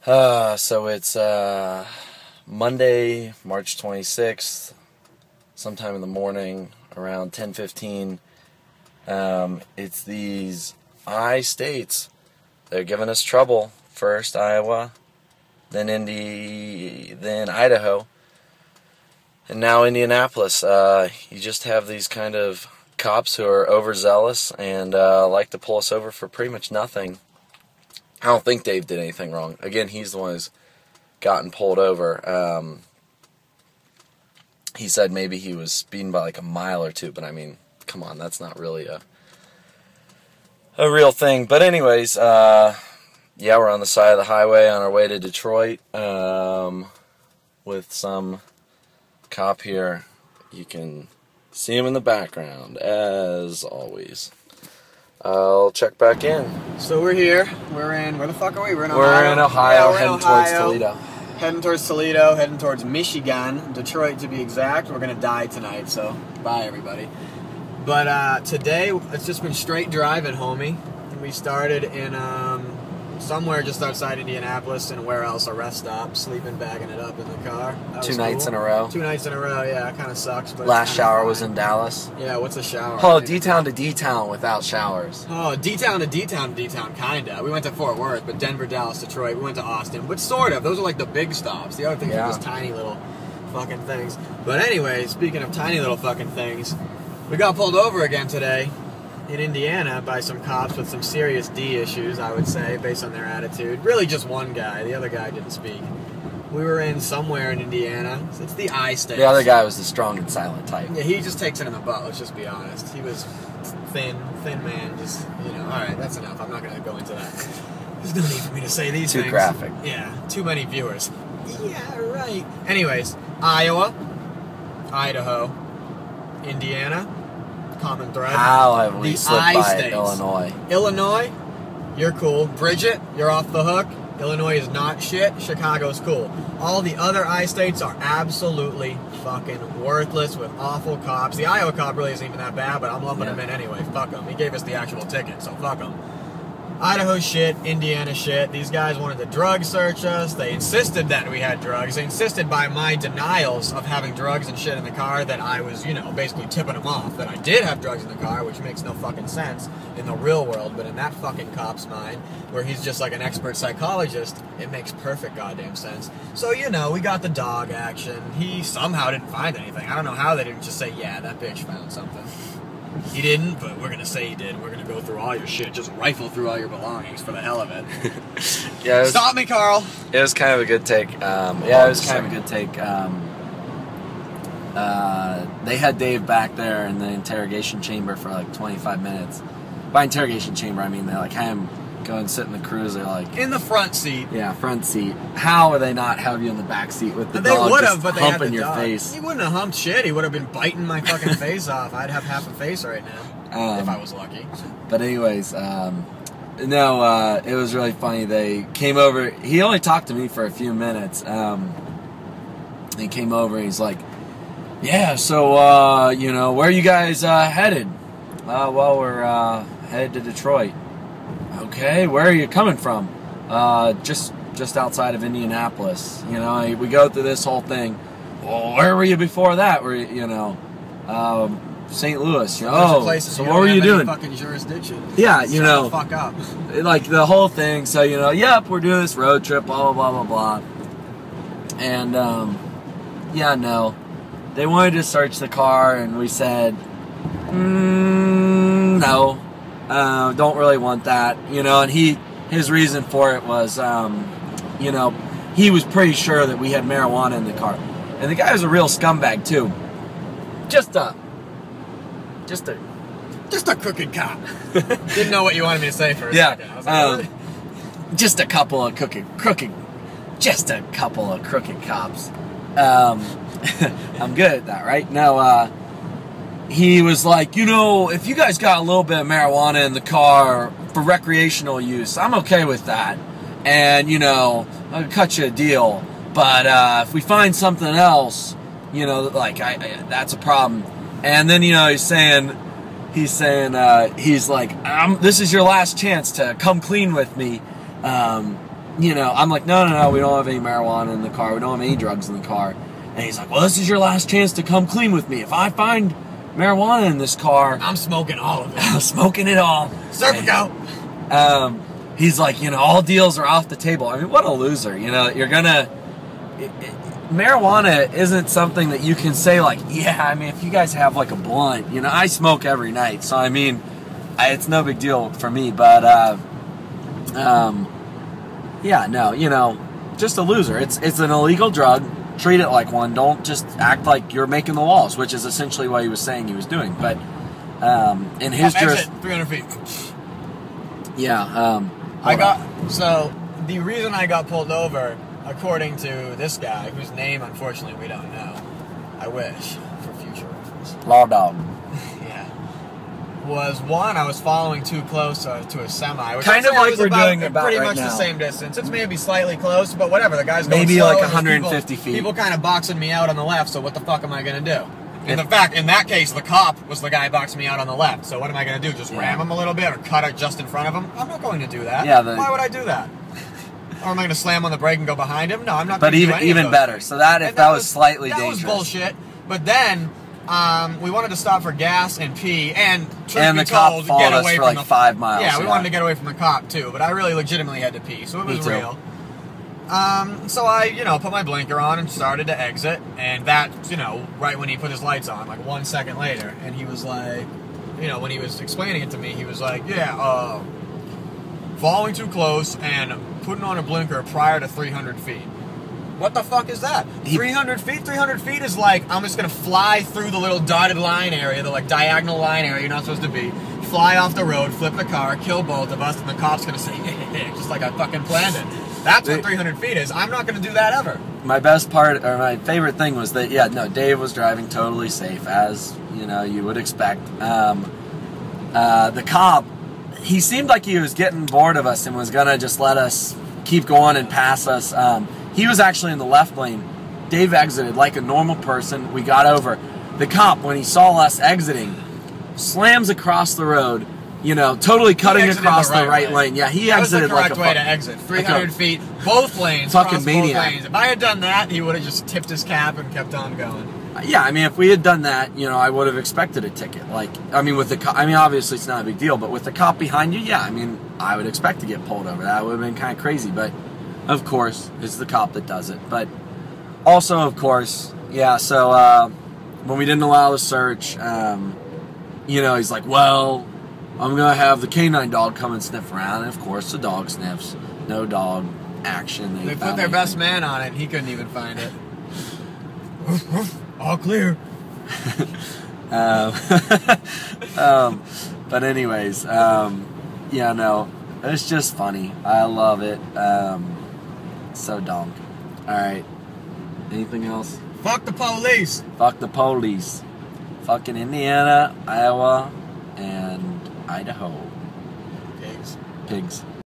So it's Monday, March 26th, sometime in the morning, around 10:15. It's these I-states. They're giving us trouble. First Iowa, then then Idaho, and now Indianapolis. You just have these kind of cops who are overzealous and like to pull us over for pretty much nothing. I don't think Dave did anything wrong. Again, he's the one who's gotten pulled over. He said maybe he was speeding by like a mile or two, but I mean, come on, that's not really a real thing. But anyways, yeah, we're on the side of the highway on our way to Detroit with some cop here. You can see him in the background, as always. I'll check back in. So we're here. Where the fuck are we? We're in Ohio. We're in Ohio, yeah, heading towards Toledo. Heading towards Toledo, heading towards Michigan, Detroit to be exact. We're going to die tonight, so bye everybody. But today, it's just been straight driving, homie. We started in somewhere just outside Indianapolis, and where else? A rest stop, sleeping, bagging it up in the car. Two nights in a row. 2 nights in a row, yeah, it kind of sucks. But last shower was in Dallas. Yeah, what's a shower? Oh, D-town to D-town without showers. Oh, D-town to D-town to D-town, kinda. We went to Fort Worth, but Denver, Dallas, Detroit. We went to Austin, but sort of. Those are like the big stops. The other things are just tiny little fucking things. But anyway, speaking of tiny little fucking things, we got pulled over again today in Indiana by some cops with some serious D issues, I would say, based on their attitude. Really just one guy. The other guy didn't speak. We were in somewhere in Indiana. It's the I-states. The other guy was the strong and silent type. Yeah, he just takes it in the butt, let's just be honest. He was thin man, just, you know. Alright, that's enough. I'm not going to go into that. There's no need for me to say these things. Too graphic. Yeah, too many viewers. Yeah, right. Anyways, Iowa, Idaho, Indiana, common thread. How have we slipped by I-states. Illinois? Illinois, you're cool. Bridget, you're off the hook. Illinois is not shit. Chicago's cool. All the other I-states are absolutely fucking worthless with awful cops. The Iowa cop really isn't even that bad, but I'm lumping him in anyway. Fuck him. He gave us the actual ticket, so fuck him. Idaho shit, Indiana shit. These guys wanted to drug search us. They insisted that we had drugs. They insisted by my denials of having drugs and shit in the car that I was, you know, basically tipping them off. That I did have drugs in the car, which makes no fucking sense in the real world. But in that fucking cop's mind, where he's just like an expert psychologist, it makes perfect goddamn sense. So, you know, we got the dog action. He somehow didn't find anything. I don't know how they didn't just say, yeah, that bitch found something. He didn't, but we're gonna say he did. We're gonna go through all your shit, just rifle through all your belongings for the hell of it. Yeah, Stop me, Carl. It was kind of a good take. Yeah, it was kind of a good take. They had Dave back there in the interrogation chamber for like 25 minutes. By interrogation chamber, I mean they like had him go and sit in the cruiser, like in the front seat. Yeah, front seat. How would they not have you in the back seat with the they dog would've, just but they humping had the your dog. face? He wouldn't have humped shit. He would have been biting my fucking face off. I'd have half a face right now if I was lucky. But anyways, no, it was really funny. They came over. He only talked to me for a few minutes. He came over and he's like, yeah, so, you know, where are you guys headed? Well, we're headed to Detroit. Okay, where are you coming from? Just outside of Indianapolis. You know, we go through this whole thing. Well, where were you before that? Were you, you know, St. Louis? You know, so what were you doing? Fucking jurisdiction. Yeah, you know, fuck up. Like the whole thing. So you know, yep, we're doing this road trip. Blah blah blah blah blah. And yeah, no, they wanted to search the car, and we said, no. Don't really want that, you know, and his reason for it was, you know, he was pretty sure that we had marijuana in the car, and the guy was a real scumbag too. Just a crooked cop. Didn't know what you wanted me to say for a second. I was like, just a couple of crooked cops. I'm good at that, right? No, he was like, you know, if you guys got a little bit of marijuana in the car for recreational use, I'm okay with that. And, you know, I'll cut you a deal. But if we find something else, you know, like, that's a problem. And then, you know, he's like, this is your last chance to come clean with me. you know, I'm like, no, we don't have any marijuana in the car. We don't have any drugs in the car. And he's like, well, this is your last chance to come clean with me. If I find marijuana in this car, I'm smoking all of it. I'm smoking it all. Serpico. He's like, you know, all deals are off the table. I mean, what a loser. You know, you're gonna... marijuana isn't something that you can say, like, yeah, I mean, if you guys have, like, a blunt, you know, I smoke every night. So, I mean, it's no big deal for me. But, yeah, no, you know, just a loser. It's an illegal drug. Treat it like one. Don't just act like you're making the laws, which is essentially what he was saying he was doing. But in his exit 300 feet. Yeah. So the reason I got pulled over, according to this guy, whose name unfortunately we don't know, I wish for future reference. Law dog. Yeah. Was one, I was following too close to a semi, which kind of like we're doing about pretty right much now. the same distance. It's maybe slightly close, but whatever. The guy's going maybe slow, like and 150 feet. People kind of boxing me out on the left. So what the fuck am I gonna do? In that case, the cop was the guy boxing me out on the left. So what am I going to do? Just ram him a little bit or cut it just in front of him? I'm not going to do that. Yeah, why would I do that? Or am I going to slam on the brake and go behind him? No, I'm not. But going to do any even of those better. things. So that if that was slightly dangerous. That was bullshit. But then we wanted to stop for gas and pee, and the cop followed us for like 5 miles. Yeah, we wanted to get away from the cop too. But I really legitimately had to pee, so it was real. So I, put my blinker on and started to exit, and that, right when he put his lights on, like 1 second later, and he was like, when he was explaining it to me, he was like, yeah, following too close and putting on a blinker prior to 300 feet. What the fuck is that? 300 feet? 300 feet is like, I'm just gonna fly through the little dotted line area, the like diagonal line area you're not supposed to be, fly off the road, flip the car, kill both of us, and the cop's gonna say, just like I fucking planned it. That's what 300 feet is. I'm not going to do that ever. My best part, or my favorite thing was that, Dave was driving totally safe, as, you would expect. The cop, he seemed like he was getting bored of us and was going to just let us keep going and pass us. He was actually in the left lane. Dave exited like a normal person. We got over. The cop, when he saw us exiting, slams across the road, totally cutting across the right lane. Yeah, he exited like a... That was the correct way to exit. 300 feet, both lanes, fucking maniac. Both lanes. If I had done that, he would have just tipped his cap and kept on going. Yeah, I mean, if we had done that, I would have expected a ticket. Like, with the cop, obviously it's not a big deal, but with the cop behind you, yeah, I would expect to get pulled over. That would have been kind of crazy, but of course, it's the cop that does it. But also, of course, yeah, so when we didn't allow the search, he's like, well, I'm going to have the canine dog come and sniff around. And, of course, the dog sniffs. No dog action. They put their best man on it, and he couldn't even find it. All clear. But anyways, it's just funny. I love it. So dumb. All right. Anything else? Fuck the police. Fuck the police. Fucking Indiana, Iowa, and Idaho. Pigs. Pigs.